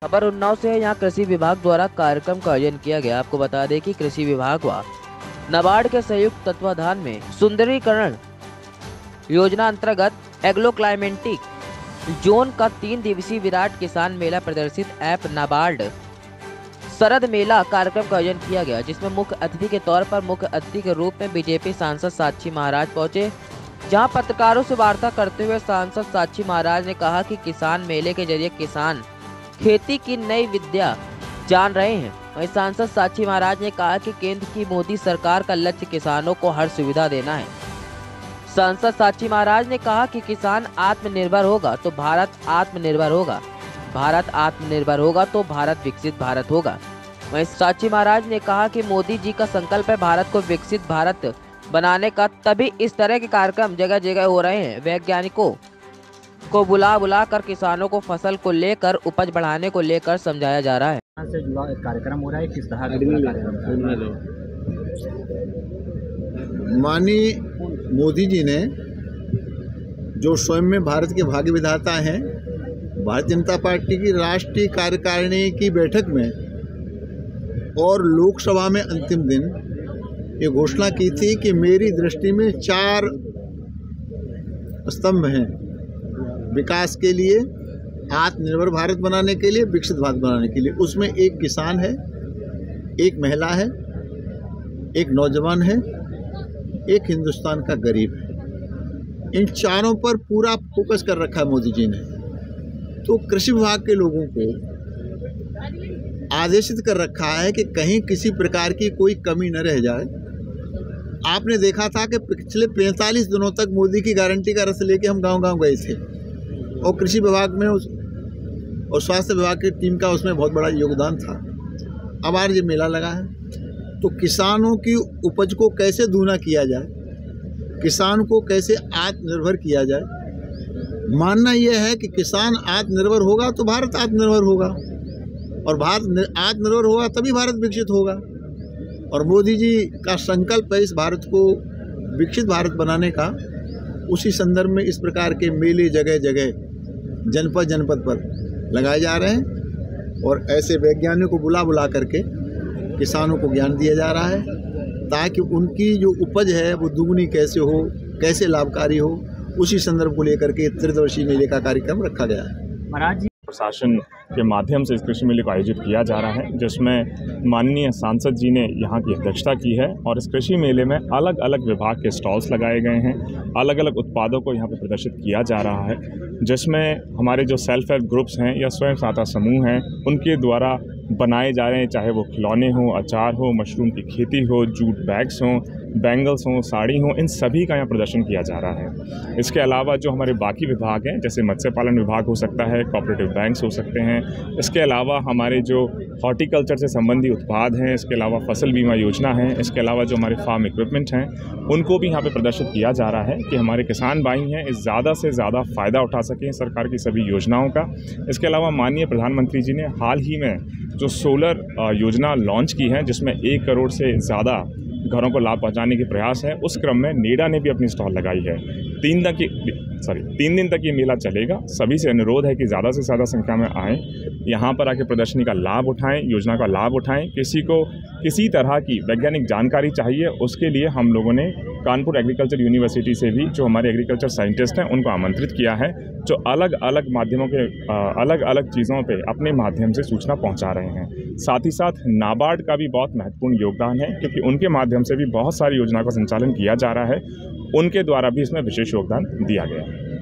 खबर उन्नाव से है। यहाँ कृषि विभाग द्वारा कार्यक्रम का आयोजन किया गया। आपको बता दें कि कृषि विभाग व नाबार्ड के संयुक्त तत्वाधान में सुंदरीकरण योजना अंतर्गत एग्रो क्लाइमेटिक जोन का 3 दिवसीय विराट किसान मेला प्रदर्शित ऐप नाबार्ड शरद मेला कार्यक्रम का आयोजन किया गया, जिसमें मुख्य अतिथि के तौर पर मुख्य अतिथि के रूप में बीजेपी सांसद साक्षी महाराज पहुंचे। जहां पत्रकारों से वार्ता करते हुए सांसद साक्षी महाराज ने कहा कि किसान मेले के जरिए किसान खेती की नई विद्या जान रहे हैं। वहीं सांसद साक्षी महाराज ने कहा कि केंद्र की मोदी सरकार का लक्ष्य किसानों को हर सुविधा देना है। सांसद साक्षी महाराज ने कहा कि किसान आत्मनिर्भर होगा तो भारत आत्मनिर्भर होगा, भारत आत्मनिर्भर होगा तो भारत विकसित भारत होगा। वहीं साक्षी महाराज ने कहा कि मोदी जी का संकल्प है भारत को विकसित भारत बनाने का, तभी इस तरह के कार्यक्रम जगह जगह हो रहे हैं। वैज्ञानिकों को बुला कर किसानों को फसल को लेकर उपज बढ़ाने को लेकर समझाया जा रहा है। से जुड़ा एक कार्यक्रम हो रहा है, किस तरह का कार्यक्रम? माननीय मोदी जी ने जो स्वयं में भारत के भाग्य विधाता हैं, भारतीय जनता पार्टी की राष्ट्रीय कार्यकारिणी की बैठक में और लोकसभा में अंतिम दिन ये घोषणा की थी कि मेरी दृष्टि में 4 स्तंभ हैं विकास के लिए, आत्मनिर्भर भारत बनाने के लिए, विकसित भारत बनाने के लिए। उसमें एक किसान है, एक महिला है, एक नौजवान है, एक हिंदुस्तान का गरीब है। इन चारों पर पूरा फोकस कर रखा है मोदी जी ने। तो कृषि विभाग के लोगों को आदेशित कर रखा है कि कहीं किसी प्रकार की कोई कमी न रह जाए। आपने देखा था कि पिछले 45 दिनों तक मोदी की गारंटी का रस लेके हम गांव-गांव गए थे और कृषि विभाग में और स्वास्थ्य विभाग की टीम का उसमें बहुत बड़ा योगदान था। अब आज ये मेला लगा है तो किसानों की उपज को कैसे दूना किया जाए, किसान को कैसे आत्मनिर्भर किया जाए। मानना यह है कि किसान आत्मनिर्भर होगा तो भारत आत्मनिर्भर होगा और भारत आत्मनिर्भर होगा तभी भारत विकसित होगा। और मोदी जी का संकल्प है इस भारत को विकसित भारत बनाने का। उसी संदर्भ में इस प्रकार के मेले जगह जगह जनपद जनपद पर लगाए जा रहे हैं और ऐसे वैज्ञानिकों को बुला करके किसानों को ज्ञान दिया जा रहा है ताकि उनकी जो उपज है वो दुगनी कैसे हो, कैसे लाभकारी हो। उसी संदर्भ को लेकर के त्रिदिवसीय मेले का कार्यक्रम रखा गया है। महाराज जी, प्रशासन के माध्यम से इस कृषि मेले को आयोजित किया जा रहा है, जिसमें माननीय सांसद जी ने यहाँ की अध्यक्षता की है और इस कृषि मेले में अलग अलग विभाग के स्टॉल्स लगाए गए हैं, अलग अलग उत्पादों को यहाँ पर प्रदर्शित किया जा रहा है, जिसमें हमारे जो सेल्फ हेल्प ग्रुप्स हैं या स्वयं सहायता समूह हैं उनके द्वारा बनाए जा रहे हैं, चाहे वो खिलौने हों, अचार हो, मशरूम की खेती हो, जूट बैग्स हों, बैंगल्स हों, साड़ी हों, इन सभी का यहाँ प्रदर्शन किया जा रहा है। इसके अलावा जो हमारे बाकी विभाग हैं, जैसे मत्स्य पालन विभाग हो सकता है, कोऑपरेटिव बैंक्स हो सकते हैं, इसके अलावा हमारे जो हॉर्टिकल्चर से संबंधी उत्पाद हैं, इसके अलावा फसल बीमा योजना है, इसके अलावा जो हमारे फार्म इक्विपमेंट हैं उनको भी यहाँ पे प्रदर्शित किया जा रहा है कि हमारे किसान भाई हैं इस ज़्यादा से ज़्यादा फ़ायदा उठा सकें सरकार की सभी योजनाओं का। इसके अलावा माननीय प्रधानमंत्री जी ने हाल ही में जो सोलर योजना लॉन्च की है, जिसमें 1 करोड़ से ज़्यादा घरों को लाभ पहुंचाने के प्रयास है, उस क्रम में नेडा ने भी अपनी स्टॉल लगाई है। 3 दिन तक ये मेला चलेगा। सभी से अनुरोध है कि ज़्यादा से ज़्यादा संख्या में आएँ, यहाँ पर आके प्रदर्शनी का लाभ उठाएं, योजना का लाभ उठाएं। किसी को किसी तरह की वैज्ञानिक जानकारी चाहिए, उसके लिए हम लोगों ने कानपुर एग्रीकल्चर यूनिवर्सिटी से भी जो हमारे एग्रीकल्चर साइंटिस्ट हैं उनको आमंत्रित किया है, जो अलग अलग माध्यमों के अलग अलग चीज़ों पे अपने माध्यम से सूचना पहुंचा रहे हैं। साथ ही साथ नाबार्ड का भी बहुत महत्वपूर्ण योगदान है, क्योंकि उनके माध्यम से भी बहुत सारी योजना का संचालन किया जा रहा है, उनके द्वारा भी इसमें विशेष योगदान दिया गया है।